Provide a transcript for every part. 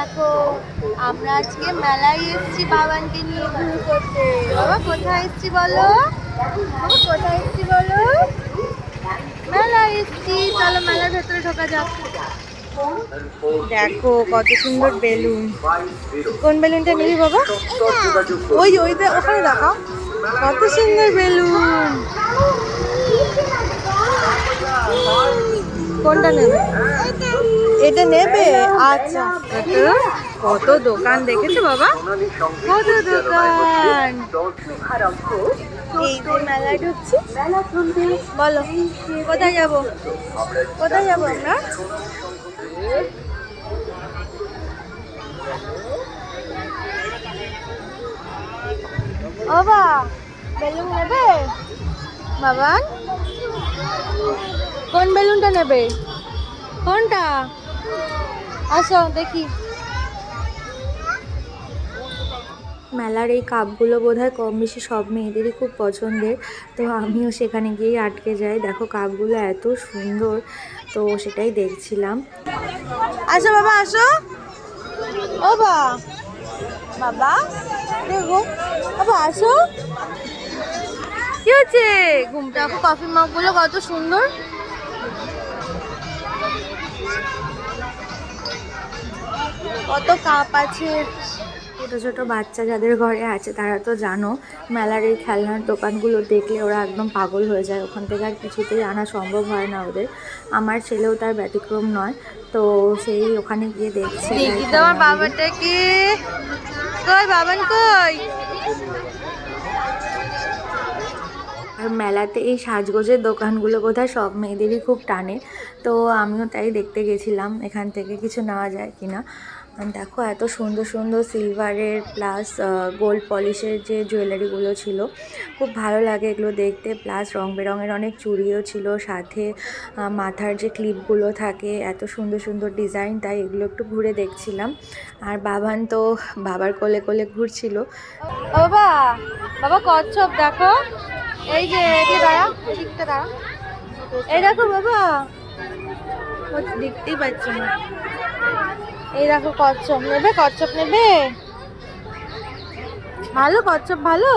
দেখো আমরা আজকে মেলায় এসেছি বাবানকে নিয়ে ঘুরে করতে। বাবা কোথায় এসেছি বলো? বাবা কোথায় এসেছি বলো? মেলায় এসেছি। চলো মেলার ভেতরে ঢোকা যাক। দেখো কত সুন্দর বেলুন। কোন বেলুনটা নিবি বাবা? ওই ওখানে দেখাও কত সুন্দর বেলুন। কোনটা নেবে? এটা নেবে? আচ্ছা। কত দোকান দেখেছো বাবা, কত দোকান। এই যে মেলায় ঢুকছি। বলো কোথায় যাব? কোথায় যাব আমরা? ও বাবা বেলুন নেবে? বাবান কোন বেলুনটা নেবে? কোনটা? আসো দেখি। মেলার এই কাপগুলো বোধহয় কম বেশি সব মেয়েদেরই খুব পছন্দের, তো আমিও সেখানে গিয়েই আটকে যাই। দেখো কাপগুলো এত সুন্দর, তো সেটাই দেখছিলাম। আসো বাবা আসো। ও বাবা দেখো বাবা আসো। কি হচ্ছে? ঘুমটা কফি মগগুলো কত সুন্দর। কত কাপ আছে। ছোটো ছোটো বাচ্চা যাদের ঘরে আছে তারা তো জানো, মেলার এই খেলনার দোকানগুলো দেখলে ওরা একদম পাগল হয়ে যায়। ওখান থেকে আর কিছুতেই আনা সম্ভব হয় না ওদের। আমার ছেলেও তার ব্যতিক্রম নয়, তো সেই ওখানে গিয়ে দেখছে। দেখি তোমার বাবাটাকে। কই বাবান কই? আর মেলাতে এই সাজগোজের দোকানগুলো বোধহয় সব মেয়েদেরই খুব টানে, তো আমিও তাই দেখতে গেছিলাম এখান থেকে কিছু নেওয়া যায় কিনা। দেখো এত সুন্দর সুন্দর সিলভারের প্লাস গোল্ড পলিশের যে জুয়েলারিগুলো ছিল, খুব ভালো লাগে এগুলো দেখতে। প্লাস রং বেরঙের অনেক চুড়িও ছিল, সাথে মাথার যে ক্লিপগুলো থাকে এত সুন্দর সুন্দর ডিজাইন, তাই এগুলো একটু ঘুরে দেখছিলাম। আর বাবান তো বাবার কোলে কোলে ঘুরছিল। বাবা বাবা কচ্ছপ দেখো, এই যে দাঁড়া ঠিকটা দাঁড়া। এই দেখো বাবা, দেখতেই পাচ্ছি না। এই দেখো কচ্ছপ নেবে? কচ্ছপ নেবে? ভালো কচ্ছপ ভালো।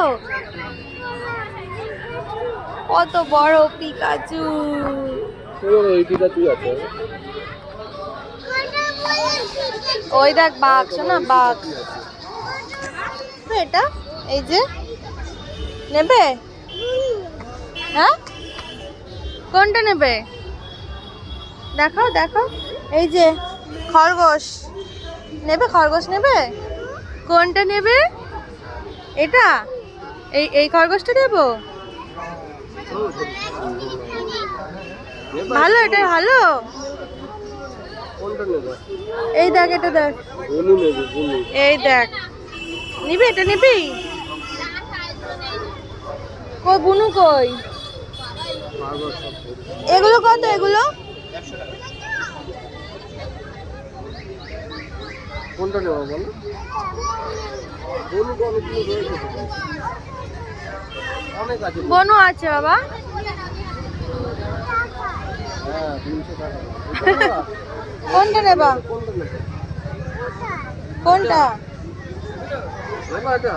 কত বড় পিকাচু। ওই দেখ বাঘ, শোনা বাঘ। এটা এই যে নেবে? হ্যাঁ কোনটা নেবে? দেখো দেখো এই যে খরগোশ নেবে? খরগোশ নেবে? কোনটা নেবে? এটা? এই খরগোশটা দেবো? ভালো, এটা ভালো। এই দেখ এটা দেখ, এই দেখ। নিবি? এটা নিবি? কই বুনু কই? এগুলো কত? এগুলো কোনটা নেব বলো? অনেক আছে, বনু আছে বাবা। হ্যাঁ 300 টাকা। কোনটা নেবা? কোনটা এটা?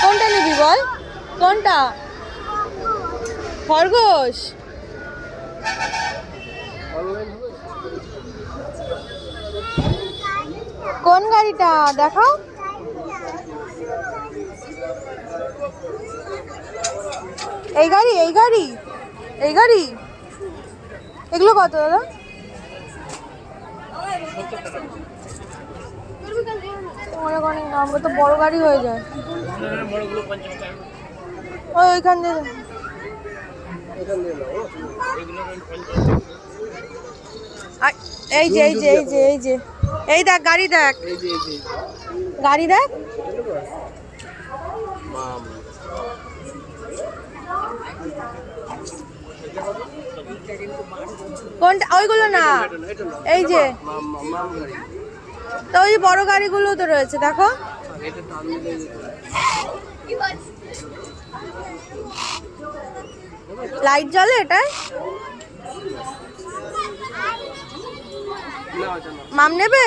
কোনটা নিবি বল? কোনটা? খরগোশ? কোন গাড়িটা দেখাও? এই গাড়ি? এই গাড়ি? এই গাড়ি? এগুলো কত দাদা? অনেক অনেক দাম, তো বড় গাড়ি হয়ে যায়। ওইখান দিয়ে এই যে এই যে এই যে এই যে এই দেখ গাড়ি, দেখ গাড়ি দেখ। কোনটা? ওইগুলো না, এই যে তো ওই বড় গাড়িগুলো তো রয়েছে দেখো। লাইট জ্বলে এটায়? না ওটা না। মাম নেবে?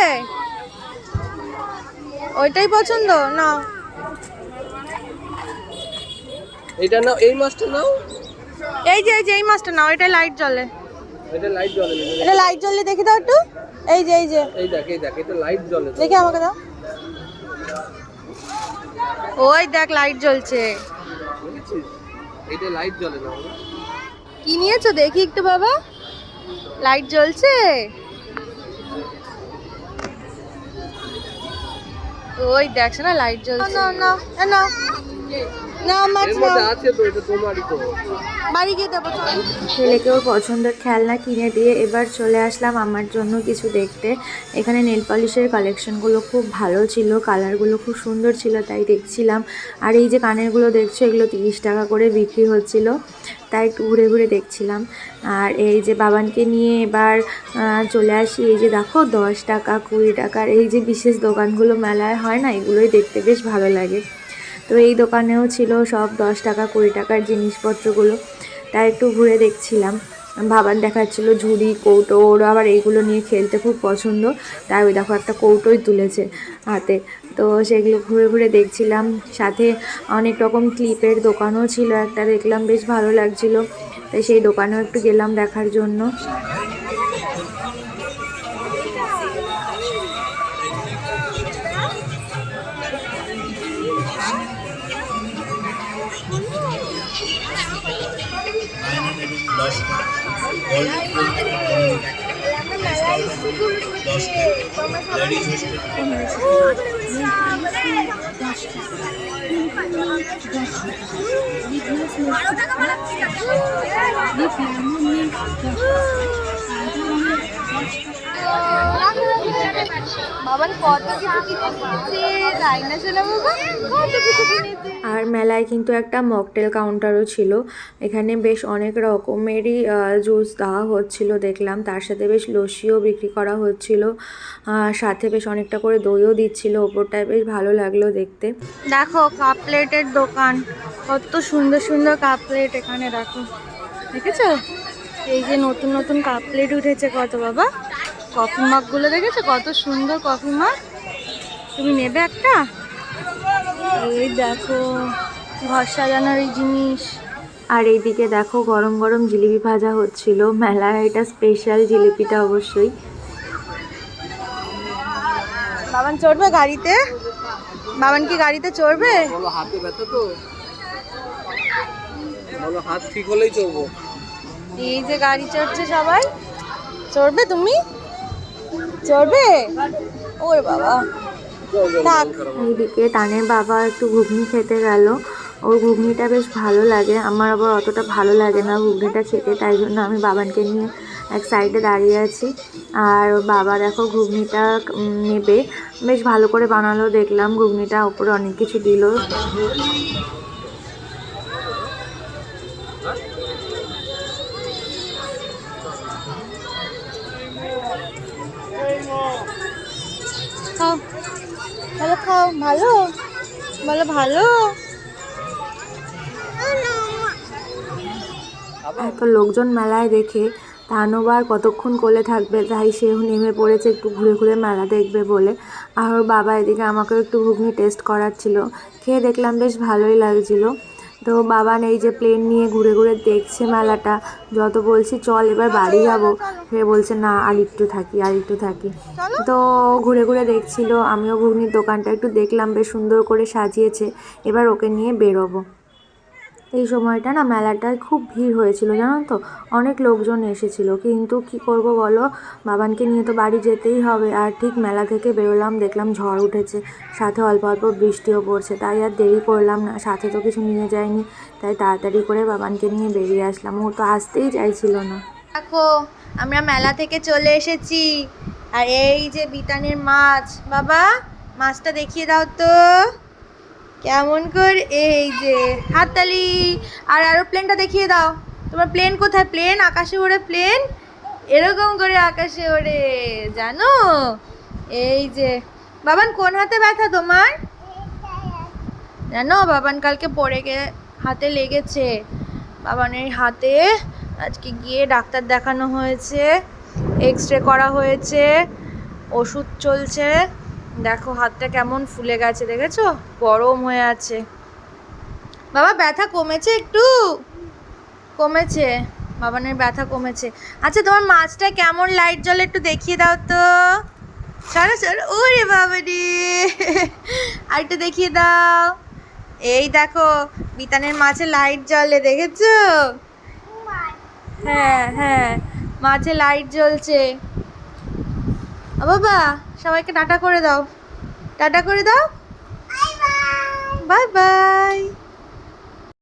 ওইটাই পছন্দ না? এটা নাও, এই মাছটা নাও। এই যে এই মাছটা নাও, এটা লাইট জ্বলে। এটা লাইট জ্বলে না। এটা লাইট জ্বললে দেখি দাও একটু। এই যে এই দেখ এটা লাইট জ্বলে তো। দেখি আমাকে দাও। ওই দেখ লাইট জ্বলছে। বুঝেছিস? এটা লাইট জ্বলে না বাবা। কি নিয়েছো দেখি একটু বাবা, লাইট জ্বলছে। ওই দেখছ না লাইট জ্বলছে। না না না না মাছ এর না, মধ্যে আছে তো, এটা তোমারই তো। বাড়ি গিয়ে দেবো। ছেলেকে ওর পছন্দের খেলনা কিনে দিয়ে এবার চলে আসলাম আমার জন্য কিছু দেখতে। এখানে নেল পলিশের কালেকশনগুলো খুব ভালো ছিল, কালারগুলো খুব সুন্দর ছিল, তাই দেখছিলাম। আর এই যে কানেরগুলো দেখছো, এগুলো 30 টাকা করে বিক্রি হচ্ছিল, তাই একটু ঘুরে ঘুরে দেখছিলাম। আর এই যে বাবানকে নিয়ে এবার চলে আসি। এই যে দেখো 10 টাকা 20 টাকার এই যে বিশেষ দোকানগুলো মেলায় হয় না, এগুলোই দেখতে বেশ ভালো লাগে। তো এই দোকানেও ছিল সব 10 টাকা 20 টাকার জিনিসপত্রগুলো, তাই একটু ঘুরে দেখছিলাম। বাবান দেখাচ্ছিল ঝুড়ি কৌটো, ওর আবার এইগুলো নিয়ে খেলতে খুব পছন্দ, তাই ওই দেখো একটা কৌটোই তুলেছে হাতে। তো সেগুলো ঘুরে ঘুরে দেখছিলাম। সাথে অনেক রকম ক্লিপের দোকানও ছিল, একটা দেখলাম বেশ ভালো লাগছিল, তাই সেই দোকানেও একটু গেলাম দেখার জন্য। বাবান কত কিছু কিনেছে, তাই না শোনা বাবা, কত কিছু কিনেছে। আর মেলায় কিন্তু একটা মকটেল কাউন্টারও ছিল, এখানে বেশ অনেক রকমেরই জুস দেওয়া হচ্ছিল দেখলাম, তার সাথে বেশ লস্যিও বিক্রি করা হচ্ছিল, সাথে বেশ অনেকটা করে দইও দিচ্ছিল, ওপরটায় বেশ ভালো লাগলো দেখতে। দেখো কাপ প্লেটের দোকান, কত সুন্দর সুন্দর কাপ প্লেট এখানে দেখো, দেখেছো? এই যে নতুন নতুন কাপ প্লেট উঠেছে কত বাবা, কফি মাগগুলো দেখেছো কত সুন্দর কফি মাগ, তুমি নেবে একটা? এই দেখো ঘর সাজানোর এই জিনিস। আর এইদিকে দেখো গরম গরম জিলিপি ভাজা হচ্ছিল, মেলার এটা স্পেশাল জিলিপিটা অবশ্যই। বাবান চড়বে গাড়িতে? বাবান কি গাড়িতে চড়বে? বলো হাতে ব্যথা তো, বলো হাত ঠিক হলেই চলবো। এই যে গাড়ি চড়ছে সবাই, চড়বে তুমি? চড়বে? ওরে বাবা থাক। এইদিকে তানের বাবা একটু ঘুগনি খেতে গেল, ওর ঘুগনিটা বেশ ভালো লাগে, আমার আবার অতটা ভালো লাগে না ঘুগনিটা খেতে, তাই জন্য আমি বাবানকে নিয়ে এক সাইডে দাঁড়িয়ে আছি। আর ওর বাবা দেখো ঘুগনিটা নেবে, বেশ ভালো করে বানালো দেখলাম ঘুগনিটা, ওপরে অনেক কিছু দিল। খাও ভালো, খাও ভালো, বলো ভালো। এত লোকজন মেলায় দেখে তানও আর কতক্ষণ কোলে থাকবে, তাই সেও নেমে পড়েছে একটু ঘুরে ঘুরে মেলা দেখবে বলে। আর ওর বাবা এদিকে আমাকেও একটু ঘুগনি টেস্ট করাচ্ছিল, খেয়ে দেখলাম বেশ ভালোই লাগছিল। তো বাবান এই যে প্লেন নিয়ে ঘুরে ঘুরে দেখছে মেলাটা, যত বলছি চল এবার বাড়ি যাবো, সে বলছে না আর একটু থাকি আর একটু থাকি। তো ঘুরে ঘুরে দেখছিল, আমিও ঘুগনির দোকানটা একটু দেখলাম, বেশ সুন্দর করে সাজিয়েছে, এবার ওকে নিয়ে বেরোবো। এই সময়টা না মেলাটায় খুব ভিড় হয়েছিল জানো তো, অনেক লোকজন এসেছিল, কিন্তু কি করব বলো, বাবানকে নিয়ে তো বাড়ি যেতেই হবে। আর ঠিক মেলা থেকে বেরোলাম, দেখলাম ঝড় উঠেছে, সাথে অল্প অল্প বৃষ্টিও পড়ছে, তাই আর দেরি করলাম না, সাথে তো কিছু নিয়ে যাইনি, তাই তাড়াতাড়ি করে বাবানকে নিয়ে বেরিয়ে আসলাম, ও তো আসতেই চাইছিল না। দেখো আমরা মেলা থেকে চলে এসেছি, আর এই যে বিতানের মাছ, বাবা মাছটা দেখিয়ে দাও তো কেমন করে, এই যে হাততালি। আর এরোপ্লেনটা দেখিয়ে দাও, তোমার প্লেন কোথায়? প্লেন আকাশে ওড়ে, প্লেন এরকম করে আকাশে ওড়ে জানো। এই যে বাবান কোন হাতে ব্যথা তোমার জানো? বাবান কালকে পড়ে গিয়ে হাতে লেগেছে, বাবানের হাতে আজকে গিয়ে ডাক্তার দেখানো হয়েছে, এক্স রে করা হয়েছে, ওষুধ চলছে। দেখো হাতটা কেমন ফুলে গেছে, দেখেছো? গরম হয়ে আছে। বাবা ব্যথা কমেছে একটু? কমেছে, বাবানের ব্যথা কমেছে। আচ্ছা তোমার মাছটা কেমন লাইট জ্বলে একটু দেখিয়ে দাও তো। সরো সরো, ওরে বাবা রে, আর একটু দেখিয়ে দাও। এই দেখো বিতানের মাছে লাইট জ্বলে, দেখেছো? হ্যাঁ হ্যাঁ, মাছে লাইট জ্বলছে। বাবা সবাইকে টাটা করে দাও, টাটা করে দাও, বাই বাই।